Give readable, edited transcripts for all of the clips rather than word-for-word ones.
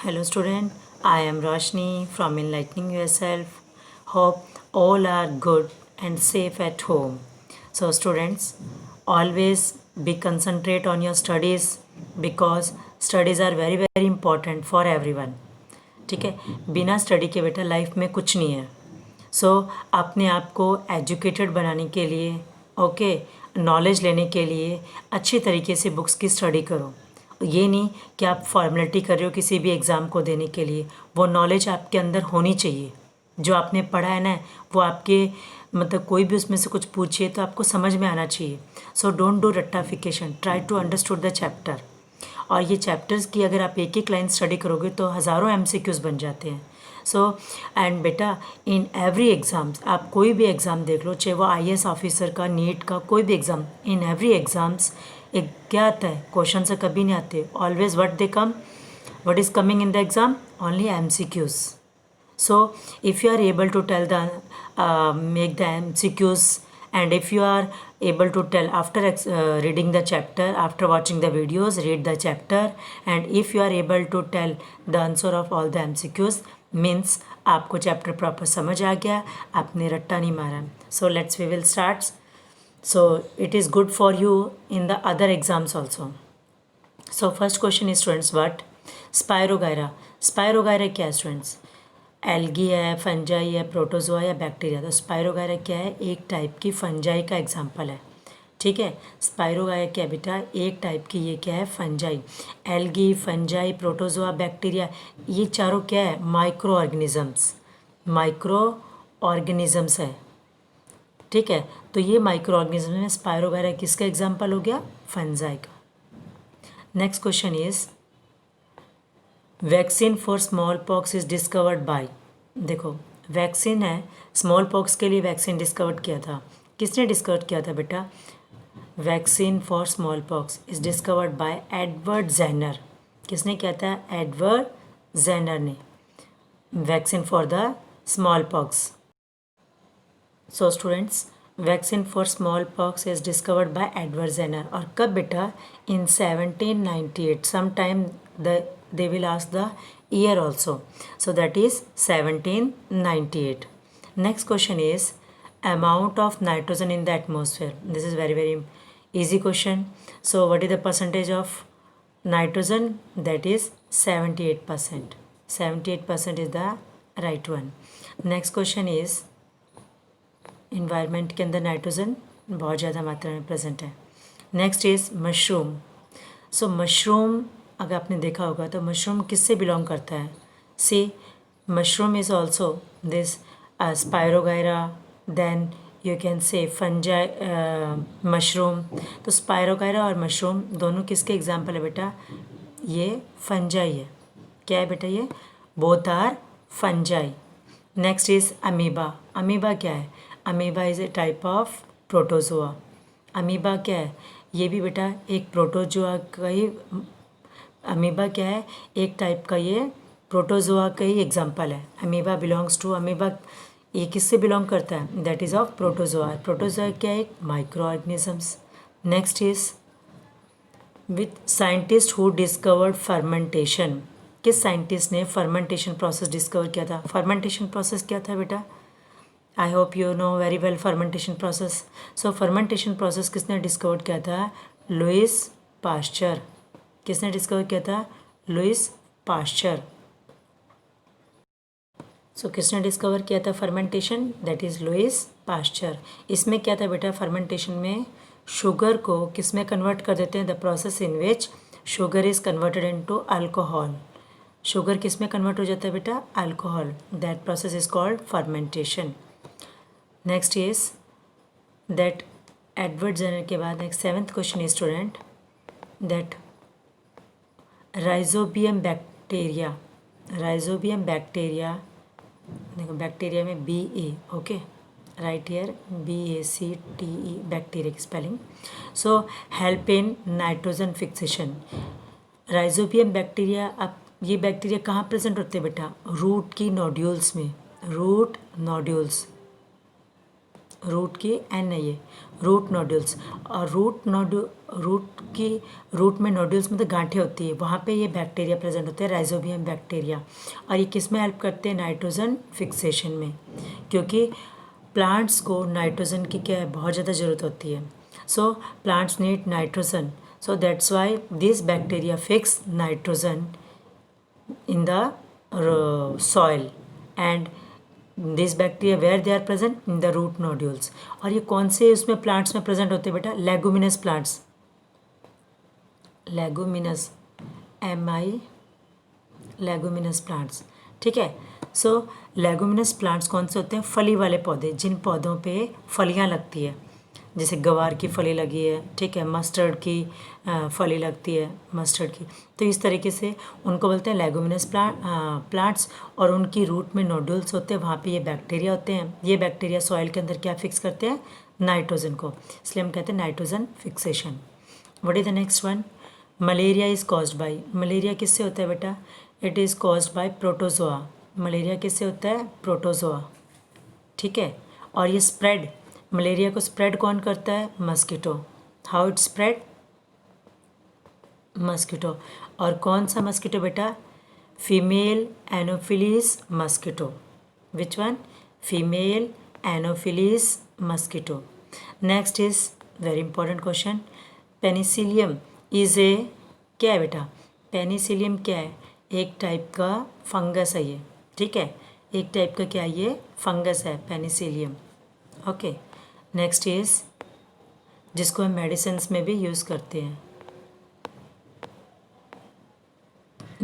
Hello student, I am Roshni from Enlightening Yourself. Hope all are good and safe at home. So students, always be concentrate on your studies because studies are very important for everyone. ठीक है, बिना study के बेटा life में कुछ नहीं है. सो अपने आप को एजुकेटेड बनाने के लिए ओके नॉलेज लेने के लिए अच्छी तरीके से बुक्स की स्टडी करो. ये नहीं कि आप फॉर्मेलिटी कर रहे हो किसी भी एग्ज़ाम को देने के लिए. वो नॉलेज आपके अंदर होनी चाहिए. जो आपने पढ़ा है ना वो आपके मतलब कोई भी उसमें से कुछ पूछिए तो आपको समझ में आना चाहिए. सो डोंट डू रट्टाफिकेशन, try to understood the chapter. और ये चैप्टर्स की अगर आप एक एक लाइन स्टडी करोगे तो हज़ारों MCQs बन जाते हैं. सो एंड बेटा इन एवरी एग्ज़ाम्स आप कोई भी एग्ज़ाम देख लो, चाहे वो IAS ऑफिसर का, नीट का, कोई भी एग्ज़ाम, इन एवरी एग्ज़ाम्स एक क्या आता है, क्वेश्चन से कभी नहीं आते. Always what they come, what is coming in the exam, only MCQs. So if you are able to tell the make the MCQs, and if you are able to tell after reading the chapter, after watching the videos, read the chapter, and if you are able to tell the answer of all the MCQs, means आपको chapter proper समझ आ गया, आपने रट्टा नहीं मारा. So let's we will start. So it is good for you in the other exams also. So first question is students, what Spirogyra. Spirogyra क्या है स्टूडेंट्स? एल्गी है, फंजाई है, प्रोटोजोआ या बैक्टीरिया. तो स्पायरोगायरा क्या है? एक टाइप की फंजाई का एग्जाम्पल है. ठीक है, स्पायरोगायरा क्या है बेटा? एक टाइप की ये क्या है? Fungi. Algae, fungi, protozoa, bacteria, ये चारों क्या है? Micro organisms. माइक्रो ऑर्गेनिजम्स है. ठीक है, तो ये माइक्रो ऑर्गेनिज्म में स्पायरोगायरा किसका एग्जाम्पल हो गया? फंजाई का. Next question is vaccine for smallpox is discovered bye. देखो वैक्सीन है, स्मॉल पॉक्स के लिए वैक्सीन डिस्कवर्ड किया था. किसने डिस्कवर किया था बेटा? Vaccine for smallpox is discovered by Edward Jenner. किसने किया था? एडवर्ड जेनर ने. Vaccine for the smallpox. So students vaccine for smallpox is discovered by Edward Jenner. और कब बेटा? In 1798. Some time they will ask the year also. So that is 1798. Next question is amount of nitrogen in the atmosphere. This is very easy question. So what is the percentage of nitrogen? That is 78%. 78% is the right one. Next question is environment के अंदर nitrogen बहुत ज़्यादा मात्रा में present है. Next is mushroom. So mushroom अगर आपने देखा होगा तो मशरूम किससे बिलोंग करता है? See mushroom is also this spirogyra, then you can say fungi mushroom. तो स्पायरोगायरा और मशरूम दोनों किसके एग्जाम्पल है बेटा? ये फंजाई है. क्या है बेटा ये? Both are fungi. Next is amoeba. Amoeba क्या है? Amoeba is a type of protozoa. Amoeba क्या है? ये भी बेटा एक प्रोटोजोआ का ही. अमीबा क्या है? एक टाइप का ये प्रोटोजोआ का ही एग्जाम्पल है. Amoeba belongs to amoeba. ये किससे बिलोंग करता है? That is of protozoa. Protozoa क्या है? एक microorganisms. Next is with scientist who discovered fermentation. किस साइंटिस्ट ने फर्मेंटेशन प्रोसेस डिस्कवर किया था? फर्मेंटेशन प्रोसेस क्या था बेटा? I hope you know very well fermentation process. So fermentation process किसने डिस्कवर किया था? Louis Pasteur. किसने डिस्कवर किया था? Louis Pasteur. सो किसने डिस्कवर किया था fermentation? That is Louis Pasteur. इसमें क्या था बेटा? फर्मेंटेशन में शुगर को किस में कन्वर्ट कर देते हैं? The process in which sugar is converted into alcohol. Sugar किस में कन्वर्ट हो जाता है बेटा? Alcohol. That process is called fermentation. Next is that Edward Jenner के बाद next 7th question is student that rhizobium bacteria. Rhizobium bacteria, देखो bacteria में BA. Okay right here BACTE bacteria की spelling. So help in nitrogen fixation. Rhizobium bacteria. अब ये bacteria कहाँ present होते हैं बेटा? रूट की नोड्यूल्स में. Root nodules. रूट की एन नहीं है, रूट नोड्यूल्स। और रूट में नोड्यूल्स मतलब गांठें होती है, वहाँ पे ये बैक्टीरिया प्रेजेंट होते हैं, राइजोबियम बैक्टीरिया। और ये किस में हेल्प करते हैं? नाइट्रोजन फिक्सेशन में, क्योंकि प्लांट्स को नाइट्रोजन की क्या है, बहुत ज़्यादा ज़रूरत होती है। So plants need nitrogen, so that's why this bacteria fix nitrogen in the soil, and this bacteria where they are present in the root nodules। और ये कौन से उसमें प्लांट्स में प्रेजेंट होते हैं बेटा? Leguminous plants, leguminous leguminous plants, ठीक है। सो लेगुमिनस प्लांट्स कौन से होते हैं? फली वाले पौधे, जिन पौधों पे फलियां लगती है, जैसे गवार की फली लगी है, ठीक है, मस्टर्ड की फली लगती है, मस्टर्ड की। तो इस तरीके से उनको बोलते हैं लेगुमिनस प्लांट्स। और उनकी रूट में नोडुल्स होते हैं, वहाँ पे ये बैक्टीरिया होते हैं। ये बैक्टीरिया सॉइल के अंदर क्या फिक्स करते हैं? नाइट्रोजन को, इसलिए हम कहते हैं nitrogen fixation. What is the next one? Malaria is caused by, malaria किससे होता है बेटा? It is caused by protozoa. Malaria किससे होता है? प्रोटोजोआ, ठीक है। और ये स्प्रेड, मलेरिया को स्प्रेड कौन करता है? Mosquito. How it spread? Mosquito. और कौन सा मस्कीटो बेटा? Female anopheles mosquito. Which one? Female anopheles mosquito. Next is very important question, Penicillium is a, क्या है बेटा? पेनिसिलियम क्या है? एक टाइप का फंगस है ये, ठीक है, एक टाइप का क्या है ये? फंगस है पेनिसिलियम, ओके। नेक्स्ट इज, जिसको हम मेडिसिन्स में भी यूज़ करते हैं,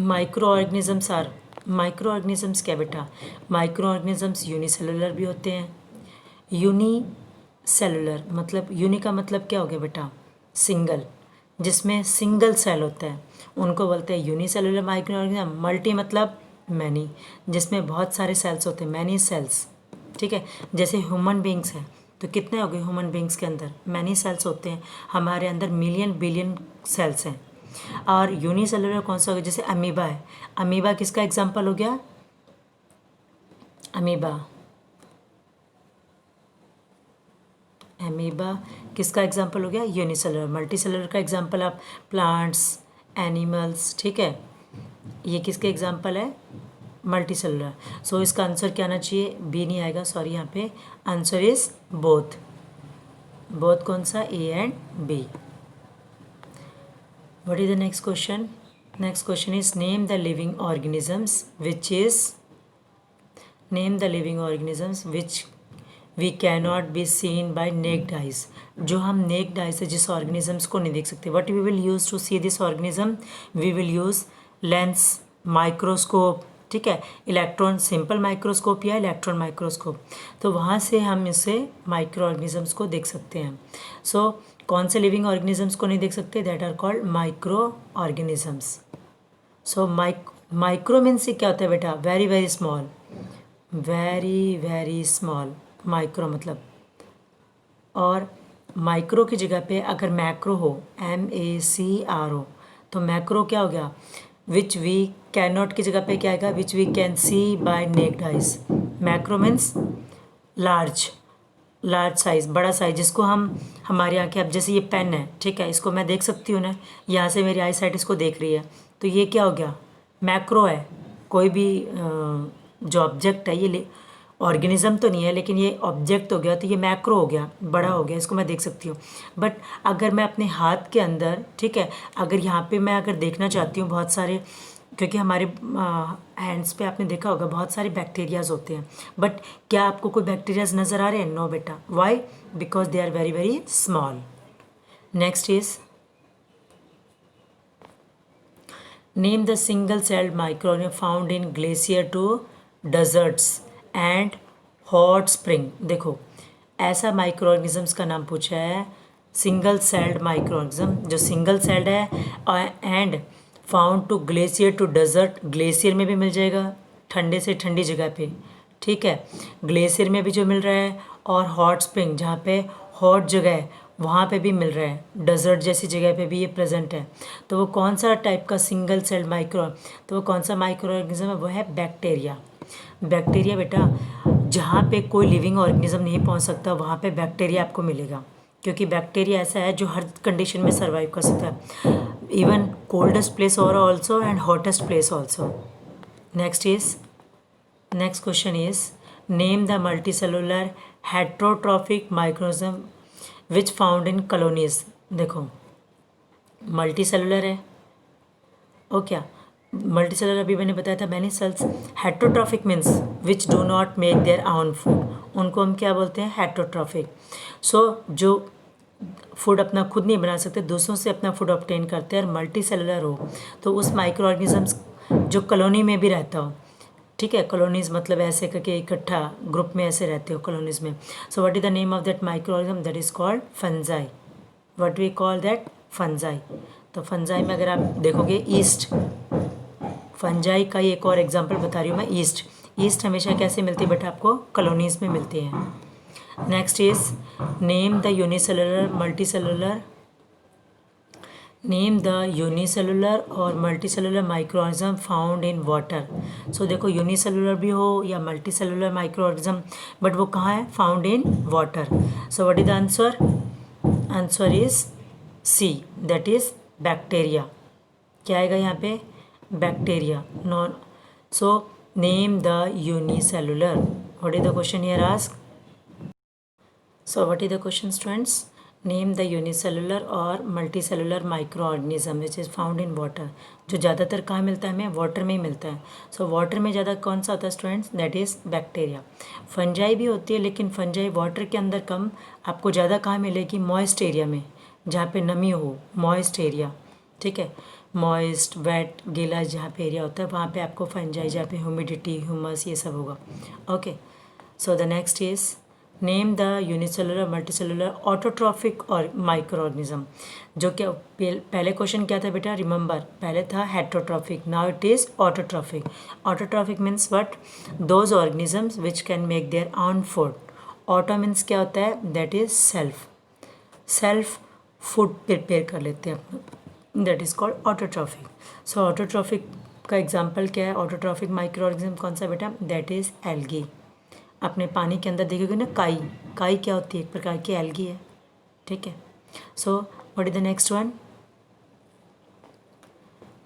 microorganisms are, microorganisms क्या बेटा? माइक्रो ऑर्गेनिजम्स यूनिसेलुलर भी होते हैं। यूनिसेलुलर मतलब, यूनि का मतलब क्या हो गया बेटा? सिंगल, जिसमें सिंगल सेल होता है, उनको बोलते हैं यूनिसेलुलर माइक्रो ऑर्गेनिज्म। मल्टी मतलब मैनी, जिसमें बहुत सारे सेल्स होते हैं, मैनी सेल्स, ठीक है। जैसे ह्यूमन बींग्स हैं, तो कितने हो गए ह्यूमन बींग्स के अंदर? मैनी सेल्स होते हैं, हमारे अंदर मिलियन बिलियन सेल्स हैं। और यूनिसेलुलर कौन सा हो गया? जैसे अमीबा है, अमीबा किसका एग्जाम्पल हो गया? अमीबा, अमीबा किसका एग्जाम्पल हो गया? यूनिसेलुलर। मल्टीसेलुलर का एग्जाम्पल आप प्लांट्स, एनिमल्स, ठीक है, ये किसके एग्जाम्पल है? मल्टीसेलुलर। सो इसका आंसर क्या आना चाहिए? बी नहीं आएगा, सॉरी, यहाँ पे आंसर इज बोथ। बोथ कौन सा? A and B. What is the next question? Next question is name the living organisms which is, name the living organisms which we cannot be seen by naked eyes, जो हम necked eyes से जिस organisms को नहीं देख सकते। What we will use to see this organism? We will use lens, microscope, ठीक है, इलेक्ट्रॉन, सिंपल माइक्रोस्कोप या इलेक्ट्रॉन माइक्रोस्कोप। तो वहाँ से हम इसे माइक्रो ऑर्गेनिजम्स को देख सकते हैं। सो कौन से लिविंग ऑर्गेनिजम्स को नहीं देख सकते? That are called microorganisms. So micro means क्या होता है बेटा? Very very small, very very small, micro मतलब। और माइक्रो की जगह पे अगर मैक्रो हो, MACRO, तो मैक्रो क्या हो गया? विच वी कैन नॉट की जगह पे क्या आएगा? Which we can see by naked eyes. Macro means large, large size, बड़ा साइज़, जिसको हम, हमारी आंखें, अब जैसे ये पेन है, ठीक है, इसको मैं देख सकती हूँ ना, यहाँ से मेरी आई साइट इसको देख रही है, तो ये क्या हो गया? मैक्रो है। कोई भी जो ऑब्जेक्ट है, ये ऑर्गेनिज्म तो नहीं है, लेकिन ये ऑब्जेक्ट हो गया, तो ये मैक्रो हो गया, बड़ा हो गया, इसको मैं देख सकती हूँ। बट अगर मैं अपने हाथ के अंदर, ठीक है, अगर यहाँ पे मैं अगर देखना चाहती हूँ बहुत सारे, क्योंकि हमारे हैंड्स पे आपने देखा होगा बहुत सारे बैक्टीरियाज होते हैं, बट क्या आपको कोई बैक्टीरियाज नज़र आ रहे हैं? नो बेटा। Why? Because they are very very small. Next is, name the single celled microorganism found in glacier to deserts and hot spring. देखो, ऐसा माइक्रो ऑर्गेनिजम्स का नाम पूछा है, सिंगल सेल्ड माइक्रो ऑर्गेनिज्म, जो सिंगल सेल्ड है and found to glacier to desert, glacier में भी मिल जाएगा, ठंडे से ठंडी जगह पे, ठीक है, ग्लेशियर में भी जो मिल रहा है, और हॉट स्प्रिंग, जहाँ पे हॉट जगह है वहाँ पे भी मिल रहा है, डेजर्ट जैसी जगह पे भी ये प्रेजेंट है। तो वो कौन सा टाइप का सिंगल सेल्ड माइक्रो, तो वो कौन सा माइक्रो ऑर्गेनिज्म है? वो है बैक्टीरिया। बैक्टीरिया बेटा, जहाँ पे कोई लिविंग ऑर्गेनिज्म नहीं पहुँच सकता वहाँ पे बैक्टीरिया आपको मिलेगा, क्योंकि बैक्टीरिया ऐसा है जो हर कंडीशन में सर्वाइव कर सकता है, इवन कोल्डेस्ट प्लेस और also and hottest place also. Next question is name the multicellular heterotrophic माइक्रोनिज्म which found in colonies. देखो मल्टीसेलुलर है और क्या मल्टीसेलुलर अभी मैंने बताया था many cells. Heterotrophic means which do not make their own food, उनको हम क्या बोलते हैं, हेट्रोट्रॉफिक। सो जो फूड अपना खुद नहीं बना सकते, दूसरों से अपना फूड ऑब्टेन करते हैं, और मल्टी सेलुलर हो तो उस माइक्रो ऑर्गेनिजम्स जो कॉलोनी में भी रहता हो, ठीक है, कॉलोनीज मतलब ऐसे करके इकट्ठा ग्रुप में ऐसे रहते हो कॉलोनीज में। So what is the name of that microorganism, that is called fungi. What we call that, fungi. तो फंजाई में अगर आप देखोगे ईस्ट, फंजाई का ही एक और एग्जांपल बता रही हूँ मैं, ईस्ट। ईस्ट हमेशा कैसे मिलती है बेटा, आपको कॉलोनीज में मिलती हैं। Next is name the unicellular multicellular, name the unicellular और multicellular microorganism found in water. So देखो यूनिसेलुलर भी हो या मल्टीसेलुलर माइक्रोऑर्गेनिज्म, बट वो कहाँ है, found in water. So what is the answer, answer is C, that is bacteria. क्या आएगा यहाँ पे, bacteria. Non, so name the unicellular, what is the question here asked. So what is the question students? Name the unicellular और multicellular microorganism which is found in water। जो ज़्यादातर कहाँ मिलता है, हमें वाटर में ही मिलता है। सो वाटर में ज़्यादा कौन सा होता है students, that is bacteria. Fungi भी होती है लेकिन फंजाई वाटर के अंदर कम, आपको ज़्यादा कहाँ मिलेगी, मॉइस्ट एरिया में, जहाँ पे नमी हो, मॉइस्ट एरिया, ठीक है, मॉइस्ट वेट गीला जहाँ पे एरिया होता है वहाँ पे आपको फंजाई, जहाँ पे ह्यूमिडिटी ह्यूमस ये सब होगा। Okay, so the next is name the unicellular multicellular autotrophic और माइक्रो ऑर्गेनिज्म। जो क्या पहले क्वेश्चन क्या था बेटा, रिमेंबर पहले था heterotrophic, now it is autotrophic. Autotrophic means what, those organisms which can make their own food. Auto means क्या होता है, that is self, self food prepare कर लेते हैं अपना, that is called autotrophic. So autotrophic का एग्जाम्पल क्या है, ऑटोट्रॉफिक माइक्रो ऑर्गेनिज्म कौन सा बेटा, दैट इज एल्गी। अपने पानी के अंदर देखोगे ना काई, काई क्या होती है, एक प्रकार की एल्गी है, ठीक है। So what is the next one,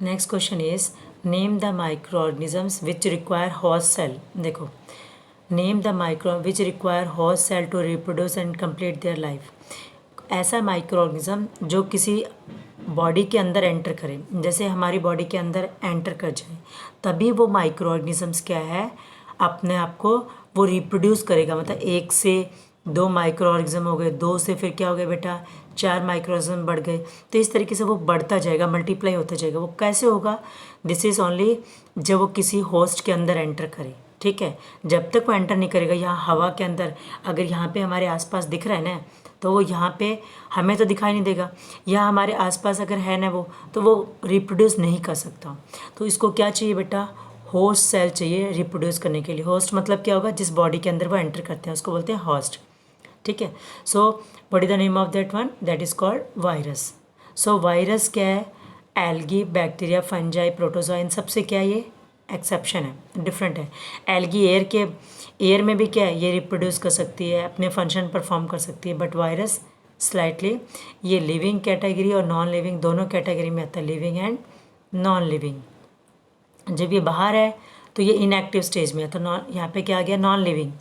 next question is name the micro organisms which require host cell. देखो name the micro which require host cell to reproduce and complete their life. ऐसा micro organism जो किसी body के अंदर enter करे, जैसे हमारी body के अंदर एंटर कर जाए, तभी वो माइक्रो ऑर्गेनिजम्स क्या है, अपने आप को वो रिप्रोड्यूस करेगा। मतलब एक से दो माइक्रो ऑर्गेनिज्म हो गए, दो से फिर क्या हो गया बेटा, चार माइक्रो ऑर्गेनिज्म बढ़ गए, तो इस तरीके से वो बढ़ता जाएगा, मल्टीप्लाई होता जाएगा। वो कैसे होगा, दिस इज़ ओनली जब वो किसी होस्ट के अंदर एंटर करे, ठीक है। जब तक वो एंटर नहीं करेगा, यहाँ हवा के अंदर अगर यहाँ पे हमारे आसपास दिख रहा है ना, तो वो यहाँ पे हमें तो दिखाई नहीं देगा, यहाँ हमारे आसपास अगर है ना वो, तो वो रिप्रोड्यूस नहीं कर सकता। तो इसको क्या चाहिए बेटा, होस्ट सेल चाहिए रिप्रोड्यूस करने के लिए। होस्ट मतलब क्या होगा, जिस बॉडी के अंदर वो एंटर करते हैं उसको बोलते हैं होस्ट, ठीक है। So what is the name of that one, that is called virus. So virus क्या है, एल्गी, बैक्टीरिया, फंजाई, प्रोटोजोआ, इन सबसे क्या है, ये एक्सेप्शन है, डिफरेंट है। एल्गी एयर में भी क्या है, ये रिप्रोड्यूस कर सकती है, अपने फंक्शन परफॉर्म कर सकती है, बट वायरस स्लाइटली ये लिविंग कैटेगरी और नॉन लिविंग दोनों कैटेगरी में आता है, लिविंग एंड नॉन लिविंग। जब ये बाहर है तो ये इनएक्टिव स्टेज में है, तो नॉन, यहाँ पे क्या आ गया, नॉन लिविंग।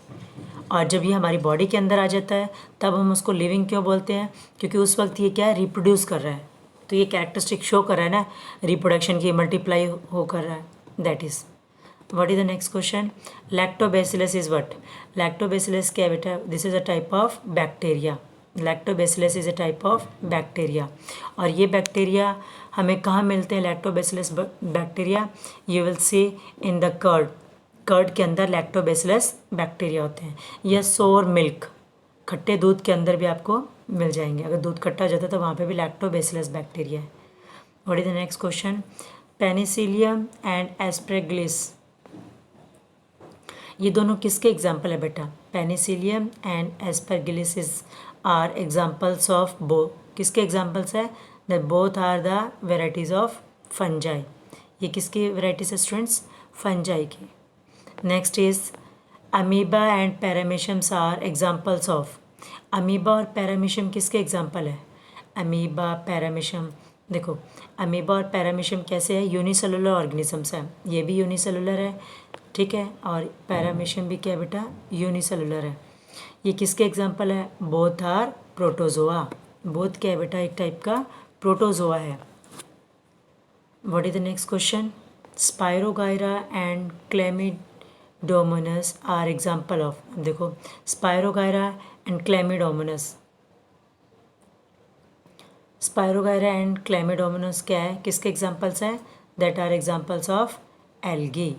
और जब ये हमारी बॉडी के अंदर आ जाता है तब हम उसको लिविंग क्यों बोलते हैं, क्योंकि उस वक्त ये क्या है, रिप्रोड्यूस कर रहा है, तो ये कैरेक्टरिस्टिक शो कर रहा है ना, रिप्रोडक्शन की, मल्टीप्लाई हो कर रहा है, that is. What is the next question, lactobacillus is what. Lactobacillus क्या है बेटा, this is a type of bacteria. Lactobacillus is a type of bacteria, और ये बैक्टीरिया हमें कहाँ मिलते हैं, lactobacillus bacteria, you will see in the curd, curd के अंदर लैक्टोबैसिलस बैक्टीरिया होते हैं। या सोर मिल्क, खट्टे दूध के अंदर भी आपको मिल जाएंगे, अगर दूध खट्टा हो जाता है तो वहाँ पे भी लैक्टोबैसिलस बैक्टीरिया है। What is the next question, penicillium and aspergillus, ये दोनों किसके एग्जाम्पल है बेटा, penicillium and aspergillus are examples of किसके एग्जाम्पल्स है, that both are the varieties of fungi. ये किसकी वेराइटीज है स्टूडेंट्स, फंजाई की। Next is amoeba and parameciums are examples of. Amoeba और पैरामीशियम किसके एग्जाम्पल है? अमीबा पैरामीशियम, देखो अमीबा और पैरामीशियम कैसे है? यूनिसेलुलर ऑर्गेनिजम्स हैं, ये भी यूनिसेलुलर है, ठीक है, और पैरामीशियम भी क्या है बेटा? यूनिसेलुलर है। ये किसके एग्जाम्पल है? Both are protozoa. बोथ क्या है बेटा? एक टाइप का प्रोटोजोआ है। What is the next question? Spirogyra and chlamydomonas are example of. देखो spirogyra and chlamydomonas, spirogyra and chlamydomonas क्या है? किसके एग्जाम्पल्स हैं? That are examples of algae.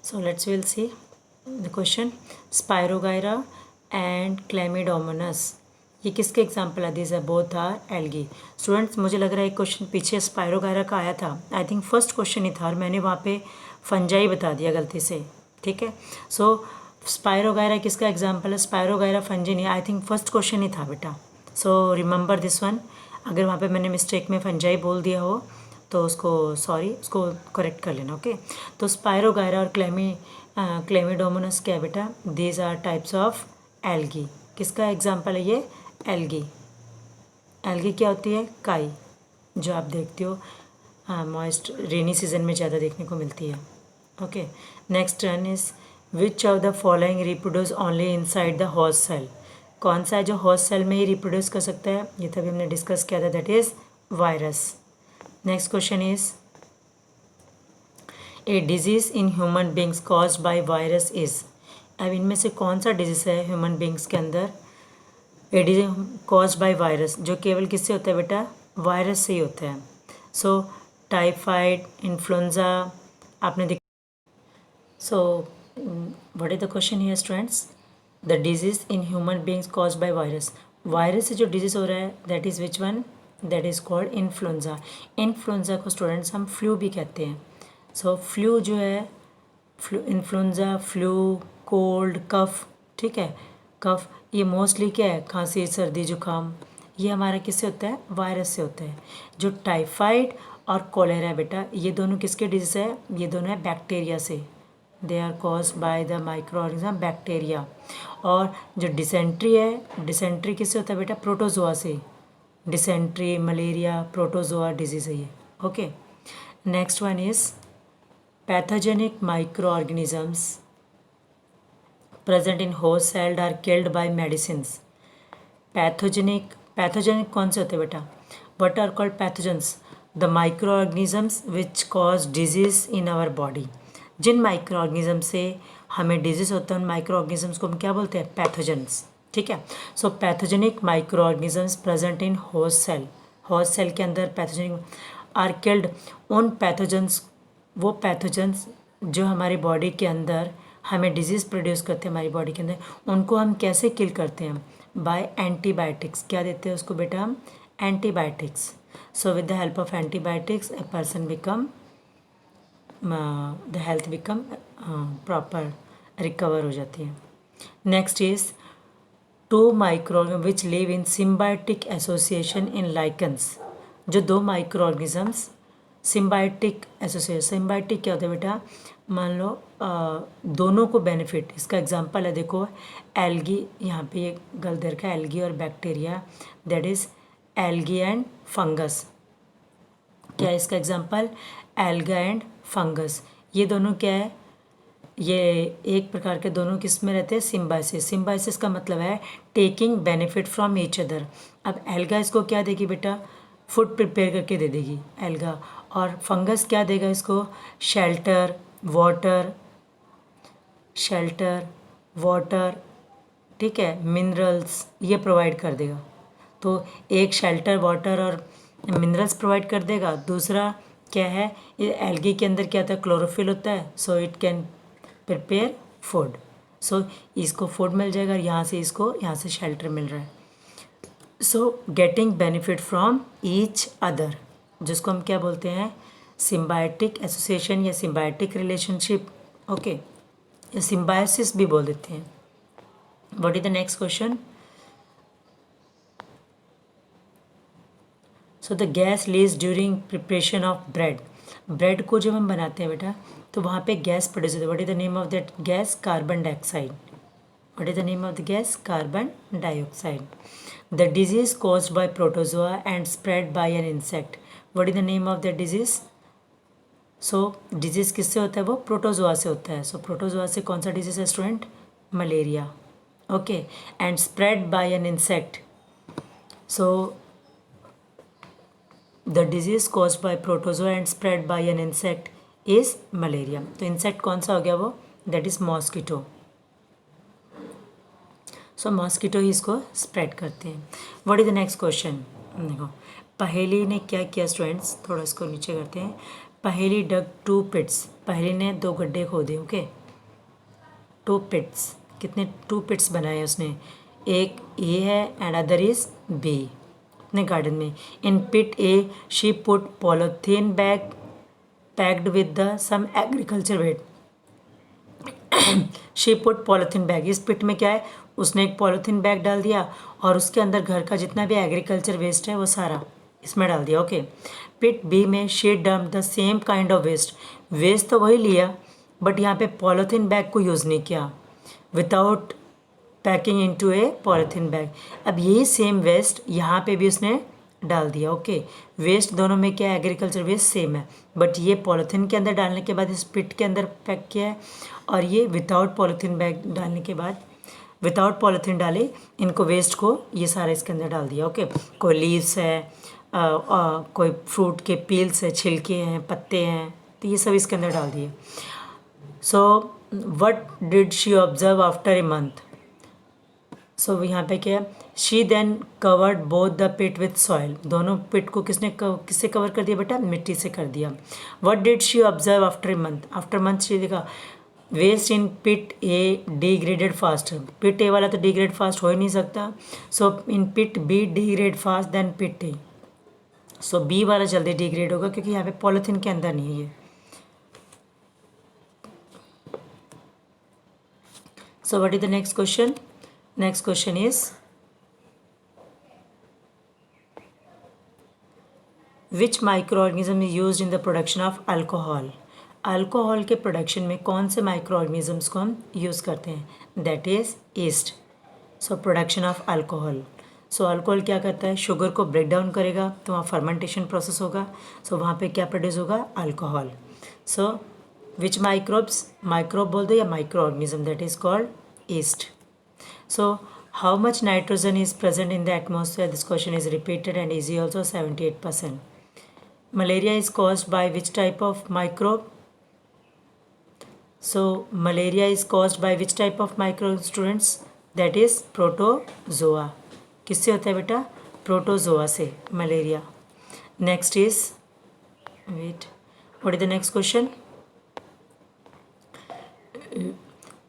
So let's will see the question. Spirogyra and Chlamydomonas, ये किसके example है? This both are algae. Students मुझे लग रहा है एक क्वेश्चन पीछे स्पायरोगायरा का आया था, आई थिंक फर्स्ट क्वेश्चन ही था, और मैंने वहाँ पे फंजाई बता दिया गलती से, ठीक है। सो स्पायरोगायरा किसका एग्जाम्पल है? स्पायरोगायरा फंजी नहीं, आई थिंक फर्स्ट क्वेश्चन ही था बेटा। So remember this one. अगर वहाँ पे मैंने मिस्टेक में फंजाई बोल दिया हो तो उसको सॉरी, उसको करेक्ट कर लेना, ओके। तो स्पायरोगायरा और क्लेमिडोमोनास क्या है बेटा? These are types of algae. किसका एग्जाम्पल है ये? एल्गी। एल्गी क्या होती है? काई, जो आप देखते हो मॉइस्ट रेनी सीजन में ज़्यादा देखने को मिलती है, okay. Next one is which of the following reproduce only inside the host cell. कौन सा है जो होस्ट सेल में ही रिप्रोड्यूस कर सकता है? ये तभी हमने डिस्कस किया था, that is virus. Next question is a disease in human beings caused by virus is. अब इनमें से कौन सा डिजीज़ है ह्यूमन बींग्स के अंदर a disease caused by virus, जो केवल किससे होता है बेटा? वायरस से ही होता है। सो टाइफाइड, इन्फ्लुएंजा आपने देख। सो what is the question here students? The disease in human beings caused by virus, virus से जो डिजीज़ हो रहा है that is which one? That is called influenza. Influenza को स्टूडेंट्स हम फ्लू भी कहते हैं। सो फ्लू जो है, फ्लू, इन्फ्लुएंजा, फ्लू, कोल्ड, कफ, ठीक है, कफ ये मोस्टली क्या है? खांसी, सर्दी, जुकाम, ये हमारा किससे होता है? वायरस से होता है। जो टाइफाइड और कोलेरा बेटा, ये दोनों किसके डिजीज़ है? ये दोनों है बैक्टीरिया से, they are caused by the micro organism bacteria. और जो डिसेंट्री है, डिसेंट्री किससे होता है बेटा? प्रोटोजोआ से। डिसेंट्री, मलेरिया, प्रोटोजोआ डिजीज़ है ये, okay. Next one is pathogenic microorganisms present in host cell are killed by medicines. Pathogenic कौन से होते हैं बेटा? What are called pathogens? The microorganisms which cause disease in our body. जिन micro से हमें डिजीज़ होता है उन माइक्रो को हम क्या बोलते हैं? पैथोजेंस, ठीक है। So pathogenic micro organisms present in host cell, host cell के अंदर पैथोजेनिक आर किल्ड। उन पैथोजेंस, वो पैथोजेंस जो हमारी बॉडी के अंदर हमें डिजीज़ प्रोड्यूस करते हैं हमारी बॉडी के अंदर, उनको हम कैसे किल करते हैं? By antibiotics. क्या देते हैं उसको बेटा? हम antibiotics. So with the help of antibiotics a person become the health become proper, recover हो जाती है। Next is two micro which live in symbiotic association in lichens. जो दो micro organisms symbiotic association, symbiotic क्या होता है बेटा? मान लो दोनों को बेनिफिट, इसका एग्जांपल है देखो एल्गी, यहाँ पे ये गलत रखा है एल्गी और bacteria, that is algae and fungus. क्या है इसका एग्जांपल? Alga and fungus. ये दोनों क्या है? ये एक प्रकार के दोनों किस में रहते हैं? सिम्बायोसिस। सिम्बायोसिस का मतलब है taking benefit from each other. अब एल्गा इसको क्या देगी बेटा? फूड प्रिपेयर करके दे देगी एल्गा। और फंगस क्या देगा इसको? शेल्टर, वाटर, शेल्टर, वाटर, ठीक है, मिनरल्स, ये प्रोवाइड कर देगा। तो एक शेल्टर, वाटर और मिनरल्स प्रोवाइड कर देगा, दूसरा क्या है? ये एल्गी के अंदर क्या होता है? क्लोरोफिल होता है, so it can prepare food. So इसको फूड मिल जाएगा, यहाँ से इसको, यहाँ से शेल्टर मिल रहा है। So getting benefit from each other, जिसको हम क्या बोलते हैं? सिम्बायोटिक एसोसिएशन या सिम्बायोटिक रिलेशनशिप, ओके, या सिम्बायोसिस भी बोल देते हैं। What is the next question? So the gas lease during preparation of bread. Bread को जब हम बनाते हैं बेटा तो वहाँ पे गैस प्रोड्यूस होती है. What is the name of that gas? Carbon dioxide. What is the name of the gas? Carbon dioxide. The disease caused by protozoa and spread by an insect. What is the name of the disease? So disease किससे होता है? वो protozoa से होता है. So protozoa से कौन सा डिजीज है student? Malaria. Okay. And spread by an insect. So the disease caused by protozoa and spread by an insect is malaria. तो insect कौन सा हो गया वो? That is mosquito. So mosquito ही इसको स्प्रेड करते हैं. What is the next question? देखो पहेली ने क्या किया स्टूडेंट्स, थोड़ा इसको नीचे करते हैं. पहेली डग 2 पिट्स. पहेली ने 2 गड्ढे खोदे. Okay 2 pits. कितने 2 पिट्स बनाए उसने? एक ए है एंड अदर इज बी. अपने गार्डन में. In pit A she put polythene bag packed with the some agriculture wet. She put polythene bag. इस पिट में क्या है? उसने एक पॉलीथीन बैग डाल दिया और उसके अंदर घर का जितना भी एग्रीकल्चर वेस्ट है वो सारा इसमें डाल दिया. ओके. पिट बी में she dump the same kind of waste. Waste तो वही लिया बट यहाँ पे पॉलीथीन बैग को यूज़ नहीं किया. विदाउट पैकिंग इनटू ए पॉलीथीन बैग. अब यही सेम वेस्ट यहाँ पे भी उसने डाल दिया. ओके. वेस्ट दोनों में क्या है? एग्रीकल्चर वेस्ट सेम है बट ये पॉलीथीन के अंदर डालने के बाद इस पिट के अंदर पैक किया है और ये विदाउट पॉलीथीन बैग डालने के बाद विदाउट पॉलीथीन डाले इनको वेस्ट को ये सारा इसके अंदर डाल दिया. ओके. कोई लीव्स है, कोई फ्रूट के पील्स है, छिलके हैं, पत्ते हैं, तो ये सब इसके अंदर डाल दिए. So what did she observe after a month? So यहाँ पे क्या है? She then covered both the pit with soil. दोनों पिट को किससे कवर कर दिया बेटा? मिट्टी से कर दिया. What did she observe after a month? After month she देखा वेस्ट इन पिट ए डिग्रेडेड फास्ट. पिट ए वाला तो डिग्रेड फास्ट हो ही नहीं सकता. सो इन पिट बी डिग्रेड फास्ट देन पिट ए. सो बी वाला जल्दी डिग्रेड होगा क्योंकि यहाँ पे पॉलीथीन के अंदर नहीं है ये. सो what is the next question? Next question is which micro organism is use in the production of alcohol. Alcohol के प्रोडक्शन में कौन से माइक्रो ऑर्गेनिजम्स को हम यूज़ करते हैं? That is east. So production of alcohol. So alcohol क्या करता है? शुगर को ब्रेक डाउन करेगा तो वहाँ फर्मेंटेशन प्रोसेस होगा. सो वहाँ पे क्या प्रोड्यूस होगा? अल्कोहल. सो विच माइक्रोब्स? माइक्रोब बोल दो या micro organism. That is called east. So how much nitrogen is present in the atmosphere? This question is repeated and easy also. 78%. Malaria is caused by which type of microbe? So malaria is caused by which type of microbe students? That is protozoa. किससे होता है बेटा? Protozoa से malaria. Next is wait what is the next question?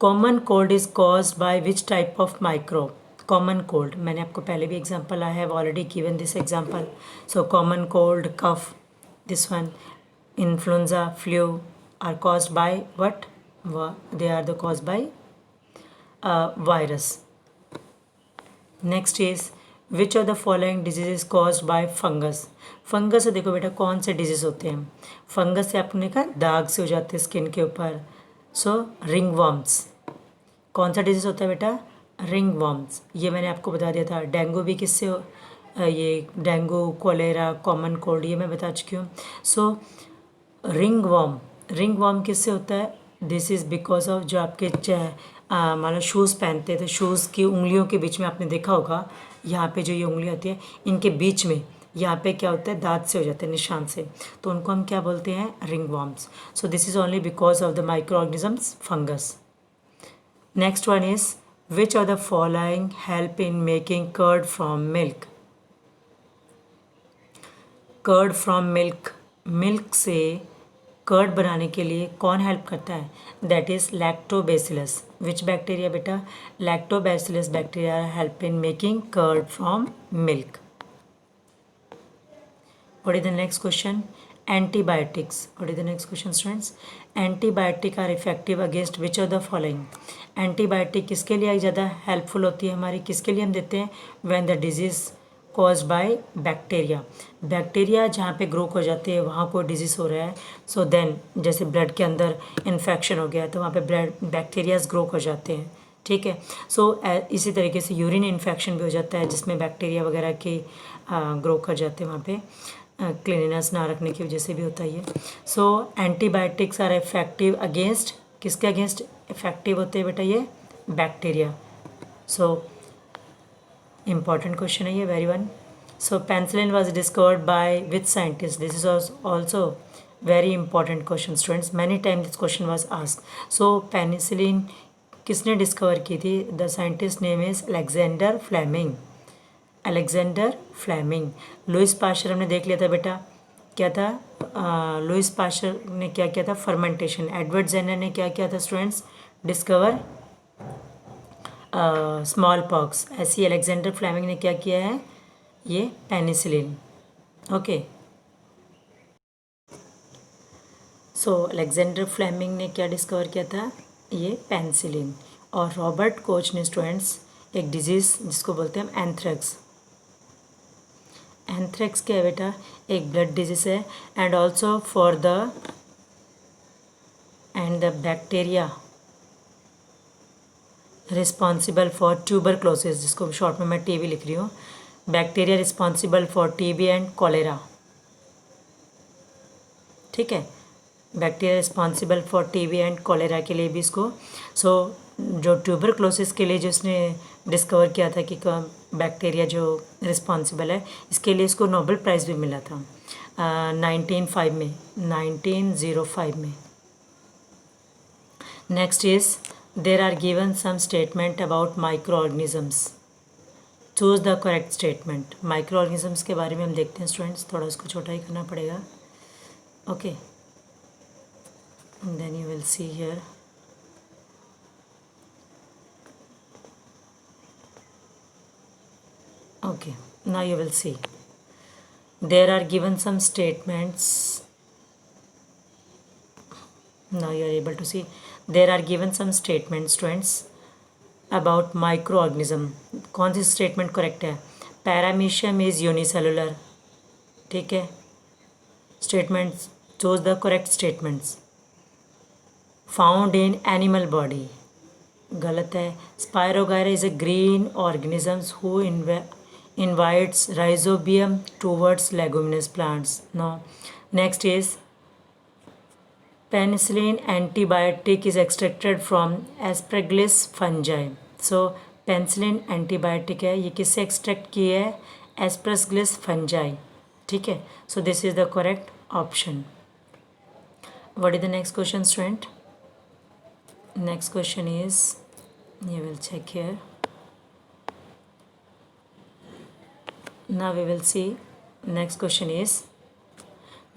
Common cold is caused by which type of microbe? Common cold मैंने आपको पहले भी example I have already given this example. So common cold, cough, this one, influenza, flu are caused by what? They are the caused by virus. Next is which of the following diseases caused by fungus? Fungus से देखो बेटा कौन से disease होते हैं. Fungus से आपने कहा दाग से हो जाते हैं स्किन के ऊपर. सो रिंग वर्म्स. कौन सा डिजीज होता है बेटा? Ring worms. ये मैंने आपको बता दिया था. डेंगू भी किससे ये डेंगू, कोलेरा, कॉमन कोल्ड ये मैं बता चुकी हूँ. सो रिंग वर्म किससे होता है? दिस इज़ बिकॉज ऑफ जो आपके मान लो शूज़ पहनते हैं तो शूज़ की उंगलियों के बीच में आपने देखा होगा यहाँ पे जो ये उंगलियाँ होती है इनके बीच में यहाँ पे क्या होता है? दांत से हो जाते हैं, निशान से, तो उनको हम क्या बोलते हैं? Ring worms. So this is only because of the micro organisms fungus. Next one is which of the following help in making curd from milk? Curd from milk. Milk से कर्ड बनाने के लिए कौन हेल्प करता है? That is lactobacillus. Which bacteria बेटा? Lactobacillus bacteria help in making curd from milk. What is the next question? Antibiotics. What is the next question students? Antibiotic are effective against which of the following? Antibiotic किसके लिए ज़्यादा helpful होती है हमारी? किसके लिए हम देते हैं? When the disease caused by bacteria. Bacteria जहाँ पे ग्रो हो जाते हैं वहाँ कोई डिजीज़ हो रहा है, सो देन जैसे ब्लड के अंदर इन्फेक्शन हो गया तो वहाँ पे ब्लड बैक्टीरियाज ग्रो हो जाते हैं, ठीक है। सो इसी तरीके से यूरिन इन्फेक्शन भी हो जाता है जिसमें बैक्टीरिया वगैरह के ग्रो कर जाते हैं वहाँ पे, क्लीनिनेस ना रखने की वजह से भी होता है ये। सो एंटीबायोटिक्स आर इफेक्टिव अगेंस्ट, किसके अगेंस्ट इफेक्टिव होते हैं बेटा? ये बैक्टीरिया। सो important question है ये, very one. So penicillin was discovered by which scientist? This is also very important question students, many times this question was asked. So penicillin किसने discover की थी? The scientist name is Alexander Fleming. Alexander Fleming. Louis Pasteur हमने देख लिया था बेटा, क्या था? लुइस पाश्चर ने क्या किया था? फर्मेंटेशन। एडवर्ड जेनर ने क्या किया था स्टूडेंट्स? Discover small pox. ऐसी अलेक्जेंडर फ्लेमिंग ने क्या किया है? ये पेनिसिलिन। ओके, सो अलेक्जेंडर फ्लेमिंग ने क्या डिस्कवर किया था? ये पेनिसिलिन। और रॉबर्ट कोच ने स्टूडेंट्स एक डिजीज़ जिसको बोलते हैं हम एंथ्रेक्स। एंथ्रेक्स क्या है बेटा? एक ब्लड डिजीज़ है and also for the bacteria responsible for tuberculosis, जिसको शॉर्ट में मैं टीबी लिख रही हूँ। Bacteria responsible for TB and cholera, ठीक है। Bacteria responsible for TB and cholera के लिए भी इसको, जो ट्यूबरक्लोसिस के लिए जो इसने डिस्कवर किया था कि बैक्टीरिया जो रिस्पॉन्सिबल है, इसके लिए इसको नोबेल प्राइज़ भी मिला था 1905 में। Next is there are given some statement about micro organisms, choose the correct statement. Micro organisms के बारे में हम देखते हैं स्टूडेंट्स, थोड़ा इसको छोटा ही करना पड़ेगा। Okay, then you will see here. Okay, now you will see there are given some statements. Now you are able to see there are given some statements students about microorganism. कौन सी statement correct है? Paramecium is unicellular, ठीक है। Statements, choose the correct statements. Found in animal body, गलत है। Spirogyra is a green organisms who invites rhizobium towards leguminous plants. No. Next is penicillin antibiotic is extracted from aspergillus fungi. So penicillin antibiotic है, ये किससे extract की है? aspergillus fungi, ठीक है। So this is the correct option. What is the next question student? Next question is, you will check here. Now we will see, next question is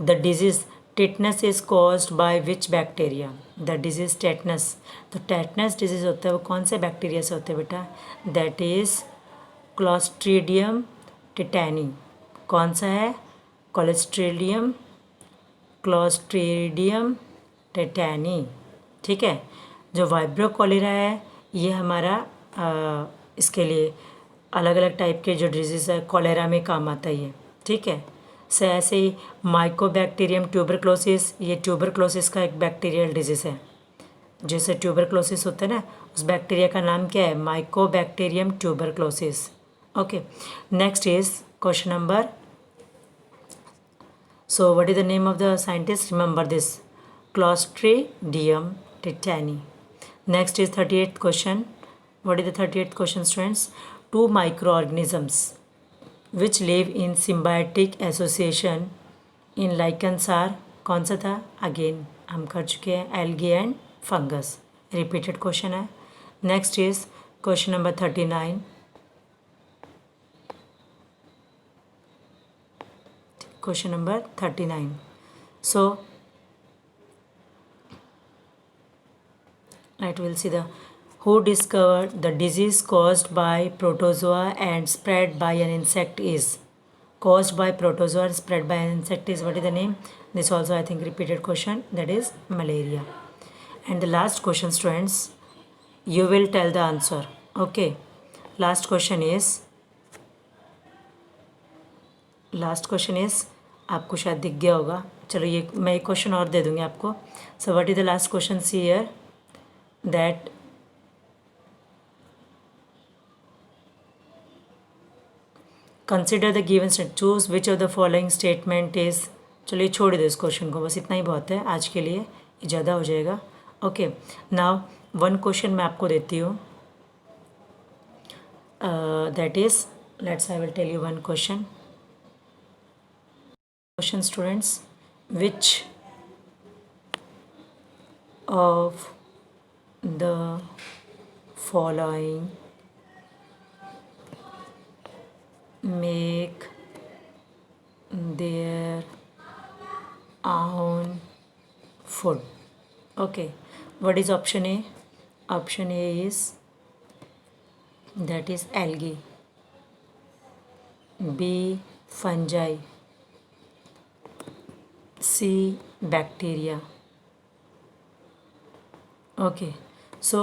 the disease tetanus is caused by which bacteria? The disease tetanus, तो tetanus disease होता है वो कौन से bacteria से होता है बेटा? That is Clostridium tetani. कौन सा है? Clostridium tetani, ठीक है। जो वाइब्रो कॉलेरा है ये हमारा इसके लिए अलग अलग टाइप के जो डिजीज़ है कॉलेरा में काम आता है ये, ठीक है। से ऐसे ही माइकोबैक्टीरियम ट्यूबरक्लोसिस, ये ट्यूबरक्लोसिस का एक बैक्टीरियल डिजीज़ है। जैसे ट्यूबरक्लोसिस होता है ना, उस बैक्टीरिया का नाम क्या है? Mycobacterium tuberculosis. Okay, next is question number, so what is the name of the scientist? Remember this, Clostridium tetani. Next is 38th question. What is the 38th question students? Two microorganisms which live in symbiotic association in lichens are, कौन सा था? Again हम कर चुके हैं, algae and fungus. Repeated question है। Next is question number 39। Question number 39। So let we'll see the who discovered the disease caused by protozoa and spread by an insect is, caused by protozoa and spread by an insect is, what is the name? This also I think repeated question, that is malaria. And the last question students, you will tell the answer. Okay, last question is last question is, आपको शायद दिख गया होगा, चलो ये मैं एक question और दे दूँगी आपको. सो what is the last question see here, that consider the given state, choose which of the following statement is. चलिए छोड़ दो इस क्वेश्चन को, बस इतना ही बहुत है आज के लिए, ये ज़्यादा हो जाएगा. ओके, नाउ वन क्वेश्चन मैं आपको देती हूँ, that is, let's I will tell you one question. Question students, which of the following make their own food? Okay, what is option A? Option A is, that is algae. B, fungi. C, bacteria. Okay, so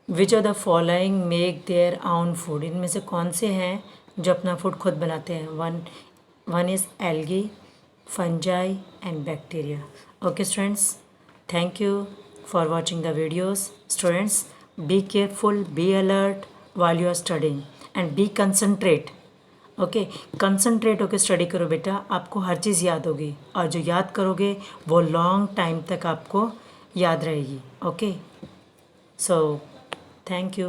which of the following make their आउन food, इनमें से कौन से हैं जो अपना food खुद बनाते हैं. One is algae, fungi and bacteria. Okay students, thank you for watching the videos. Students, be careful, be alert while you are studying and be concentrate. Okay, concentrate होकर स्टडी करो बेटा, आपको हर चीज़ याद होगी, और जो याद करोगे वो लॉन्ग टाइम तक आपको याद रहेगी. Okay, so thank you.